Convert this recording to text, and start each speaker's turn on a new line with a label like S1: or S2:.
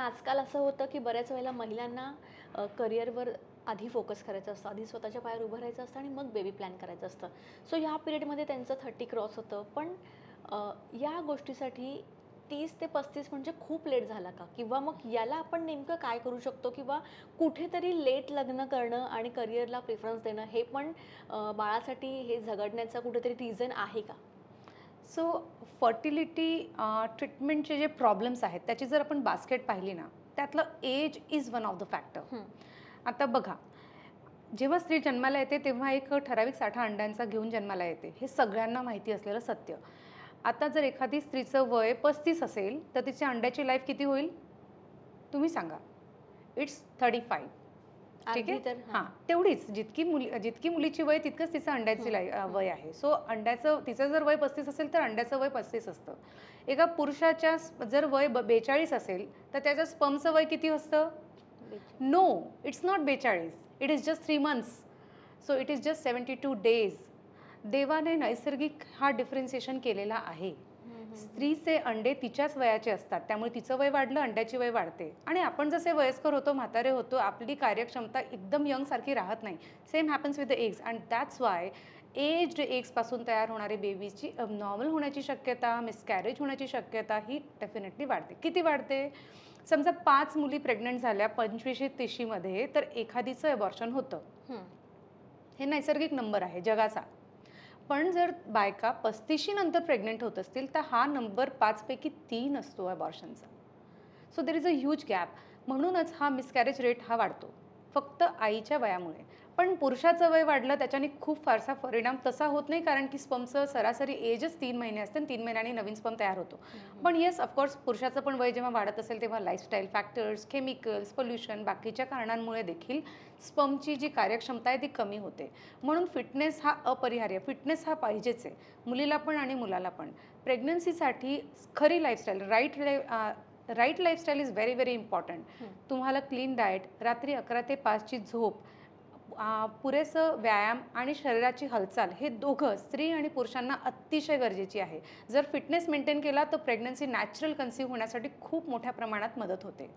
S1: आजकाल असं होतं की बऱ्याच वेळेला महिलांना करिअरवर आधी फोकस करायचं असतं, आधी स्वतःच्या पायावर उभं राहायचं असतं आणि मग बेबी प्लॅन करायचं असतं. सो ह्या पिरियडमध्ये त्यांचं 30 क्रॉस होतं. पण या गोष्टीसाठी 30 ते 35 म्हणजे खूप लेट झाला का? किंवा मग याला आपण नेमकं काय करू शकतो? किंवा कुठेतरी लेट लग्न करणं आणि करिअरला प्रेफरन्स देणं हे पण बाळासाठी हे झगडण्याचा कुठेतरी रिझन आहे का?
S2: सो फर्टिलिटी ट्रीटमेंटचे जे प्रॉब्लेम्स आहेत त्याची जर आपण बास्केट पाहिली ना, त्यातलं age is one of the factor.
S1: हं.
S2: आता बघा, जेव्हा स्त्री जन्माला येते तेव्हा एक ठराविक साठा अंड्यांचा घेऊन जन्माला येते, हे सगळ्यांना माहिती असलेलं सत्य. आता जर एखादी स्त्रीचं वय 35 असेल तर तिच्या अंड्याची लाईफ किती होईल? तुम्ही सांगा. इट्स 35. ठीक आहे.
S1: अगदी तर हां.
S2: हां, तेवढीच जितकी मुलीची वय तितकंच तिचं अंड्याची
S1: हं, हं.
S2: वय आहे. सो अंड्याचं तिचं जर वय 35 असेल तर अंड्याचं वय 35 असतं. एका पुरुषाच्या जर वय 42 असेल तर त्याच्या स्पर्मचं वय किती असतं?
S1: बेचाळीस.
S2: No, it's not 42. It is just 3 months. So it is just 72 days. देवाने नैसर्गिक हा डिफरन्सिएशन केलेला आहे.
S1: हं, हं, हं.
S2: स्त्रीचे अंडे तिच्याच वयाचे असतात, त्यामुळे तिचं वय वाढलं, अंड्याची वय वाढते. आणि आपण जसे वयस्कर होतो, म्हातारे होतो, आपली कार्यक्षमता एकदम यंगसारखी राहत नाही. Same happens with the eggs and that's why aged एग्सपासून तयार होणारे बेबीची नॉर्मल होण्याची शक्यता, मिसकॅरेज होण्याची शक्यता ही डेफिनेटली वाढते. किती वाढते? समजा 5 मुली प्रेग्नंट झाल्या 25-30 मध्ये तर एखादीचं अबॉर्शन होतं.
S1: हं.
S2: हे नैसर्गिक नंबर आहे जगाचा. पण जर बायका 35 नंतर प्रेग्नंट होत असतील तर हा नंबर 5 पैकी 3 असतो अबॉर्शनचा. So there is a huge gap. म्हणूनच हा मिसकॅरेज रेट हा वाढतो फक्त आईच्या वयामुळे. पण पुरुषाचं वय वाढलं त्याच्याने खूप फारसा परिणाम तसा होत नाही, कारण की स्पर्मचं सरासरी एजच 3 महिने असते आणि 3 महिन्यांनी नवीन स्पर्म तयार होतो. पण येस, ऑफकोर्स पुरुषाचं पण वय जेव्हा वाढत असेल तेव्हा लाईफस्टाईल फॅक्टर्स, केमिकल्स, पोल्युशन, बाकीच्या कारणांमुळे देखील स्पर्मची जी कार्यक्षमता आहे ती कमी होते. म्हणून फिटनेस हा अपरिहार्य, फिटनेस हा पाहिजेच आहे मुलीला पण आणि मुलाला पण. प्रेग्नन्सीसाठी खरी lifestyle, right lifestyle is very very important.
S1: हं.
S2: तुम्हाला क्लीन डाएट, रात्री 11 ते 5 ची झोप, पुरेसं व्यायाम आणि शरीराची हालचाल हे दोघं स्त्री आणि पुरुषांना अतिशय गरजेची आहे. जर फिटनेस मेंटेन केला तर प्रेग्नन्सी नॅचरल कन्सीव्ह होण्यासाठी खूप मोठ्या प्रमाणात मदत होते.